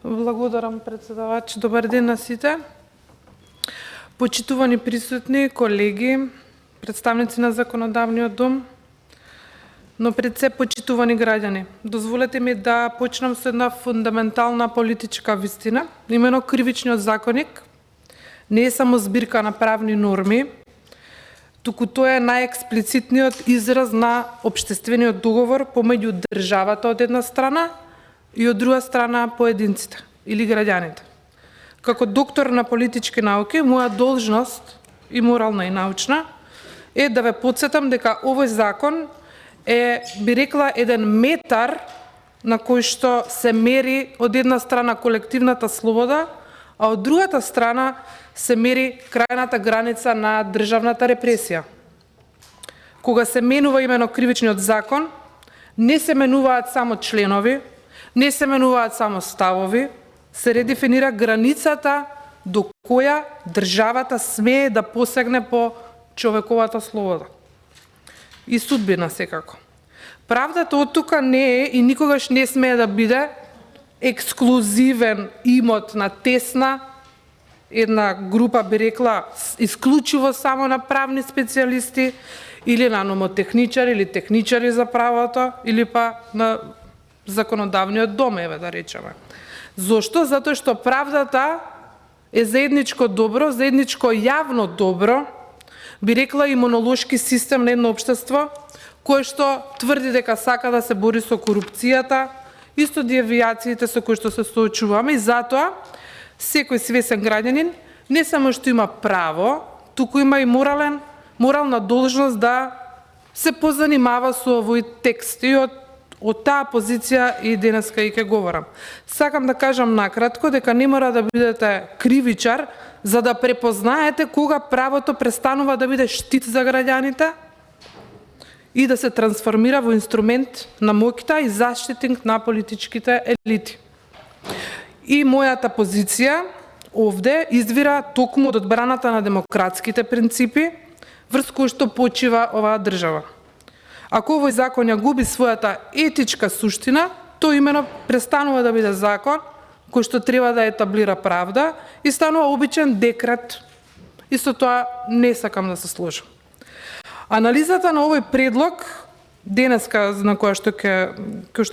Благодарам, председавач. Добар ден на сите. Почитувани присутни, колеги, представници на Законодавниот дом, но пред се почитувани граѓани. Дозволете ми да почнам со една фундаментална политичка вистина. Имено Кривичниот законник не е само збирка на правни норми, туку тој е најексплицитниот израз на општествениот договор помеѓу државата од една страна и од друга страна поединците или граѓаните. Како доктор на политички науки, моја должност и морална и научна е да ве потсетам дека овој закон е, би рекла, еден метар на кој што се мери од една страна колективната слобода, а од другата страна се мери крајната граница на државната репресија. Кога се менува имено Кривичниот закон, не се менуваат само членови, не се менуваат само ставови, се редефинира границата до која државата смее да посегне по човековата слобода. И судбина секако. Правдата од тука не е и никогаш не смее да биде ексклузивен имот на тесна една група, би рекла, исклучиво само на правни специјалисти или на номотехничари или техничари за правото или па на Законодавниот дом, еве да речеме. Зошто? Затоа што правдата е заедничко добро, заедничко јавно добро, би рекла имунолошки систем на едно општество, кое што тврди дека сака да се бори со корупцијата, исто девијациите со кои што се соочуваме, и затоа секој свесен граѓанин не само што има право, туку има и морална должност да се позанимава со овој текст. И од таа позиција и денеска и ќе говорам. Сакам да кажам накратко дека не мора да бидете кривичар за да препознаете кога правото престанува да биде штит за граѓаните и да се трансформира во инструмент на моќта и заштитник на политичките елити. И мојата позиција овде извира токму од одбраната на демократските принципи врз кои што почива оваа држава. Ако овој закон ја губи својата етичка суштина, тој имено престанува да биде закон кој што треба да етаблира правда и станува обичен декрет. И со тоа не сакам да се сложам. Анализата на овој предлог денеска на која што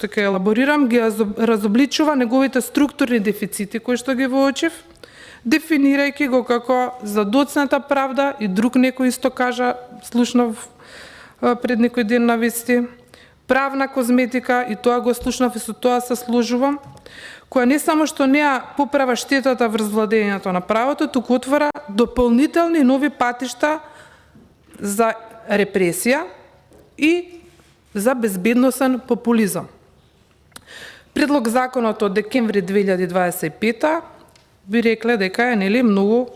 ќе елаборирам ги разобличува неговите структурни дефицити кои што ги воочив, дефинирајќи го како задоцната правда, и друг некој исто кажа, слушнав пред некој ден на вести, правна козметика, и тоа го слушнав и со тоа се сложувам, која не само што не ја поправа штетата врз владењето на правото, туку отвора дополнителни нови патишта за репресија и за безбедносен популизам. Предлог законот од декември 2025 би рекле дека е многу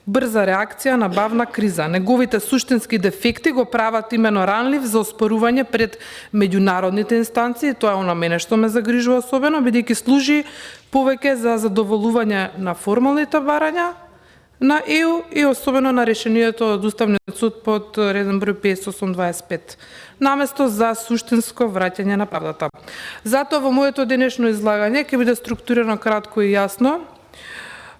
брза реакција на бавна криза. Неговите суштински дефекти го прават имено ранлив за оспорување пред меѓународните инстанции. Тоа е она мене што ме загрижува особено, бидејќи служи повеќе за задоволување на формалните барања на ЕУ и особено на решението од Уставниот суд под реден број 5825, наместо за суштинско враќање на правдата. Затоа во моето денешно излагање ќе биде структурирано кратко и јасно.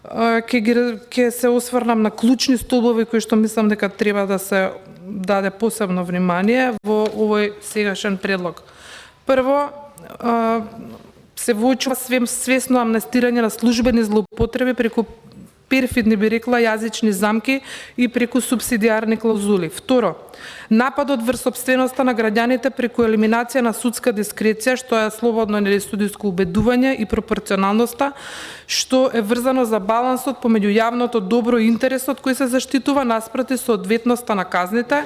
Ќе се осврнам на клучни столбови кои што мислам дека треба да се даде посебно внимание во овој сегашен предлог. Прво, се воочува свесно амнестирање на службени злоупотреби преку перфидни, би рекла, јазични замки и преку субсидиарни клаузули. Второ, нападот врз сопственоста на граѓаните преку елиминација на судска дискреција, што е слободно или судиско убедување, и пропорционалноста, што е врзано за балансот помеѓу јавното добро и интересот кој се заштитува наспроти соодветноста на казните,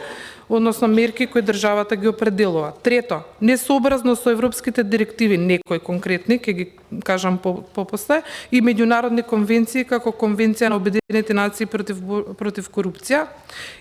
односно мерки кои државата ги определува. Трето, несообразно со европските директиви, некои конкретни, ќе ги кажам попосле, и меѓународни конвенции како Конвенција на Обединетите нации против корупција,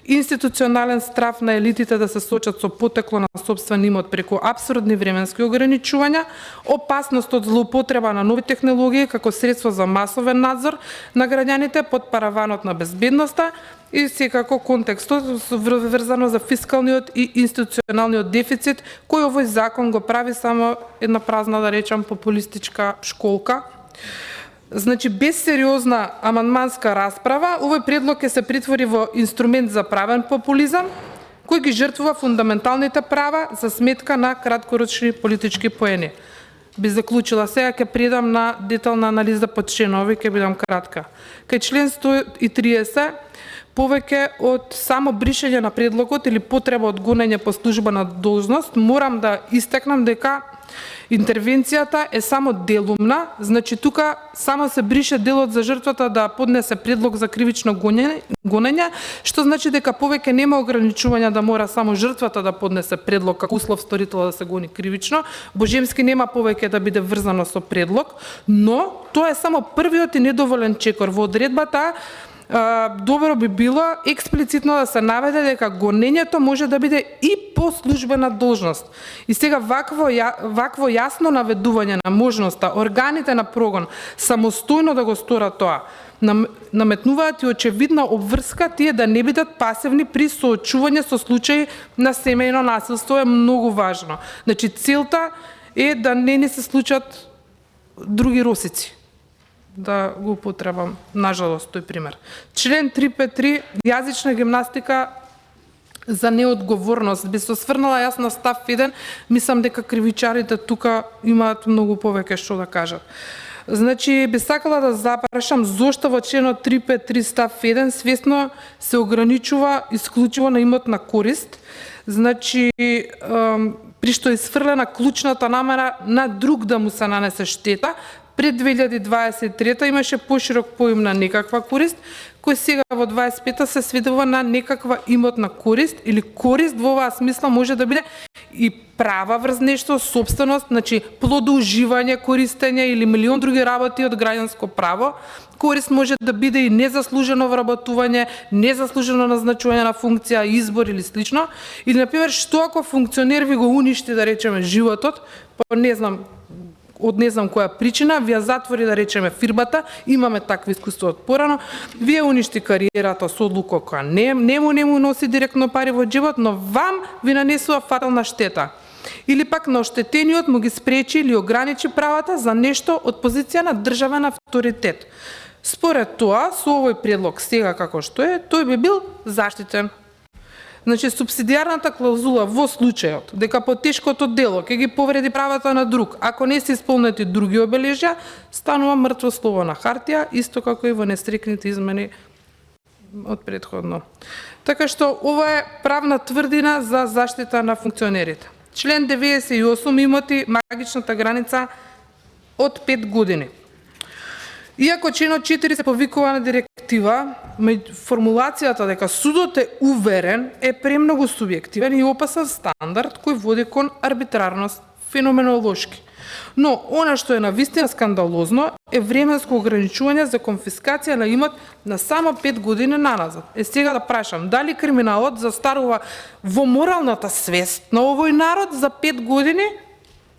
институционален страф на елитите да се соочат со потекло на сопствен имот преку апсурдни временски ограничувања, опасност од злоупотреба на нови технологии како средство за масовен надзор на граѓаните под параванот на безбедноста, и секако контекстот врзано за фискалниот и институционалниот дефицит, кој овој закон го прави само една празна, да речам, популистичка школка. Значи, без сериозна амандманска расправа, овој предлог ќе се претвори во инструмент за правен популизам, кој ги жртвува фундаменталните права за сметка на краткорочни политички поени. Би заклучила сега, ќе предам на детална анализа по членови, ќе бидам кратка. Кај член 130, повеќе од само бришење на предлогот или потреба од гонење по службена должност, морам да истакнам дека интервенцијата е само делумна, значи тука само се брише делот за жртвата да поднесе предлог за кривично гонење, што значи дека повеќе нема ограничување да мора само жртвата да поднесе предлог како услов сторител да се гони кривично. Божемски нема повеќе да биде врзано со предлог, но тоа е само првиот и недоволен чекор. Во одредбата добро би било експлицитно да се наведе дека гонењето може да биде и по службена должност. И сега вакво јасно наведување на можноста органите на прогон самостојно да го сторат тоа, наметнуваат и очевидна обврска тие да не бидат пасивни при соочување со случаи на семејно насилство е многу важно. Значи целта е да не се случат други росици. Да го употребам, нажалост, тој пример. Член 353, јазична гимнастика за неодговорност. Би се осврнала јас на став 1, мислам дека кривичарите тука имаат многу повеќе што да кажат. Значи, би сакала да запрашам зошто во членот 353 став 1 свесно се ограничува исклучиво на имотна корист, значи, при што е сфрлена клучната намера на друг да му се нанесе штета. Пред 2023 имаше поширок поим на некаква корист, кој сега во 25-та се сведува на некаква имотна корист или корист во оваа смисла може да биде и права врз нешто, собственост, значи плодоуживање, користење или милион други работи од граѓанско право. Корист може да биде и незаслужено вработување, незаслужено назначување на функција, избор или слично. Или, например, што ако функционер ви го уништи, да речеме, животот, па не знам која причина, вие затвори, да речеме, фирмата, имаме такви искуства од порано, вие уништи кариерата со одлука која не му носи директно пари во джебот, но вам ви нанесува фатална штета. Или пак на оштетениот му ги спречи или ограничи правата за нешто од позиција на државен авторитет. Според тоа, со овој предлог сега како што е, тој би бил заштитен. Значи, субсидијарната клаузула во случајот дека по тешкото дело ќе ги повреди правата на друг, ако не се исполнети други обележја, станува мртво слово на хартија, исто како и во нестрикните измени од претходно. Така што ова е правна тврдина за заштита на функционерите. Член 98, имоти магичната граница од 5 години. Иако членот 4 се повикува на директива, формулацијата дека судот е уверен е премногу субјективен и опасен стандард кој води кон арбитрарност, феноменолошки. Но она што е навистина скандалозно е временско ограничување за конфискација на имот на само 5 години наназад. Сега да прашам, дали криминалот застарува во моралната свест на овој народ за 5 години?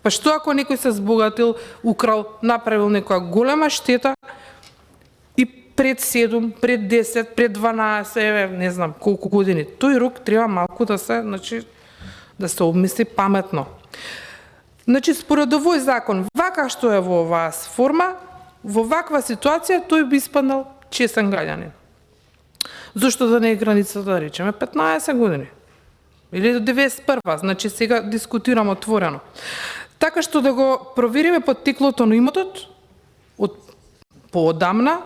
Па што ако некој се збогатил, украл, направил некоја голема штета и пред 7, пред 10, пред 12, не знам колку години. Тој рок треба малку да се обмисли паметно. Значи, според овој закон, вака што е во оваа форма, во ваква ситуација тој би испаднал честен граѓанин. Зошто да не е границата, да речеме, 15 години? Или до 91, значи сега дискутирам отворено. Така што да го провериме поттеклото на имотот од поодамна,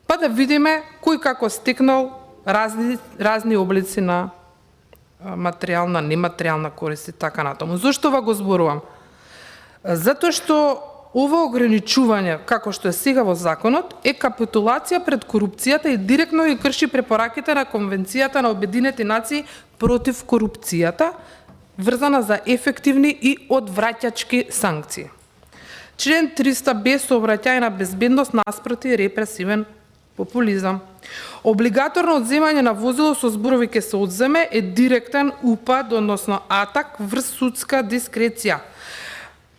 па да видиме кој како стекнал разни облици на материјална, нематеријална корист и така натаму. Зошто ова го зборувам? Затоа што ова ограничување, како што е сега во законот, е капитулација пред корупцијата и директно ги крши препораките на Конвенцијата на Обединените нации против корупцијата, врзана за ефективни и одвраќачки санкции. Член 300б сообраќај на безбедност наспроти репресивен популизам. Облигаторно одземање на возило со зборови ке се одземе е директен упад, односно атак врз судска дискреција.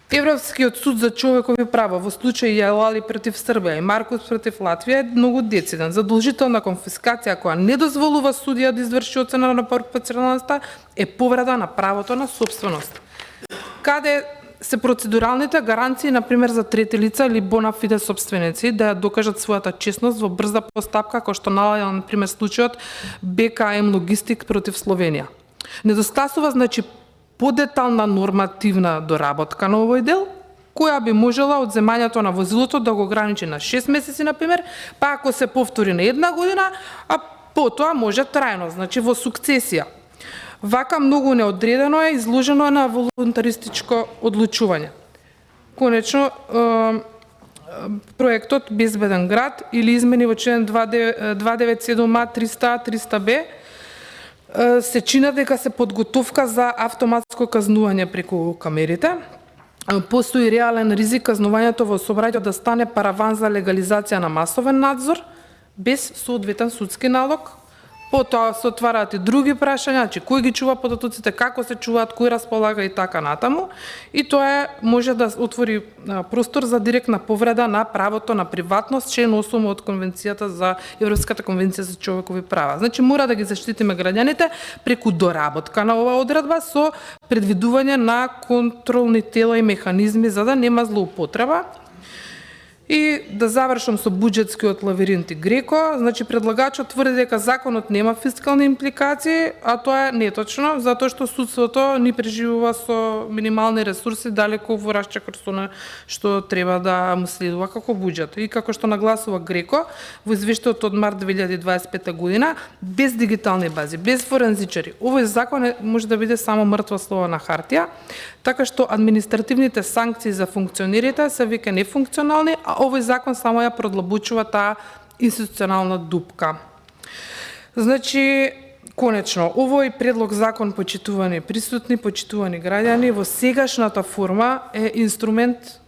Европскиот суд за човекови права во случај Јалали против Србија и Маркус против Латвија е многу дециден. Задолжителна конфискација која не дозволува судија да изврши оцена на пропорционалноста е повреда на правото на сопственост. Каде се процедуралните гаранции, например, за трети лица или bona fide собственици, да ја докажат својата честност во брза постапка, кој што наоѓа, например, случајот БКМ Логистик против Словенија. Недостасува, значи, подетална нормативна доработка на овој дел, која би можела од земањето на возилото да го ограничи на 6 месеци, например, па ако се повтори на 1 година, а потоа може трајно, значи во сукцесија. Вака многу неодредено е изложено на волунтаристичко одлучување. Конечно, проектот Безбеден град или измени во член 297а 300-300б се чинат дека се подготовка за автоматско казнување преку камерите. Постои реален ризик казнувањето во сообраќајот да стане параван за легализација на масовен надзор без соодветен судски налог. Потоа се отвараат и други прашања, значи кој ги чува податоците, како се чуваат, кој располага и така натаму. И тоа може да отвори простор за директна повреда на правото на приватност, член 8 од Конвенцијата за Европската конвенција за човекови права. Значи мора да ги заштитиме граѓаните преку доработка на оваа одредба со предвидување на контролни тела и механизми за да нема злоупотреба. И да завршам со буџетскиот лавиринт и Греко, значи предлагачот тврди дека законот нема фискални импликации, а тоа е неточно, затоа што судството ни преживува со минимални ресурси далеку во расчекор со она што треба да му следува како буџет. И како што нагласува Греко во извештајот од март 2025 година, без дигитални бази, без форензичари, овој закон може да биде само мртво слово на хартија, така што административните санкции за функционерите се веќе нефункционални, а овој закон само ја продлабочува таа институционална дупка. Значи, конечно, овој предлог закон, почитувани присутни, почитувани граѓани, во сегашната форма е инструмент,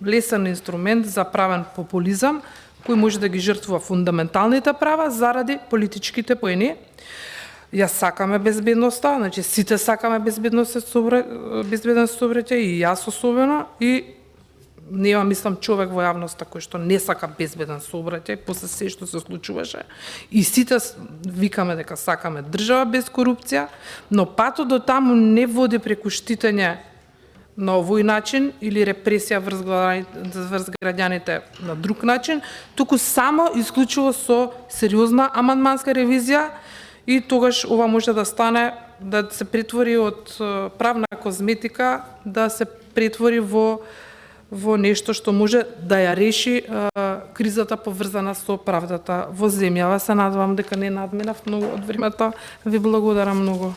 лесен инструмент за правен популизам, кој може да ги жртвува фундаменталните права заради политичките поени. Ја сакаме безбедноста, значи сите сакаме безбеден сообраќај и јас особено, и нема, мислам, човек во јавноста кој што не сака безбеден сообраќај после се што се случуваше. И сите викаме дека сакаме држава без корупција, но патот до таму не води преку штитење на овој начин или репресија врз граѓаните на друг начин, туку само исклучиво со сериозна амандманска ревизија. И тогаш ова може да стане, да се претвори од правна козметика, да се претвори во нешто што може да ја реши кризата поврзана со правдата во земјава. Се надевам дека не надминав многу од времето. Ви благодарам многу.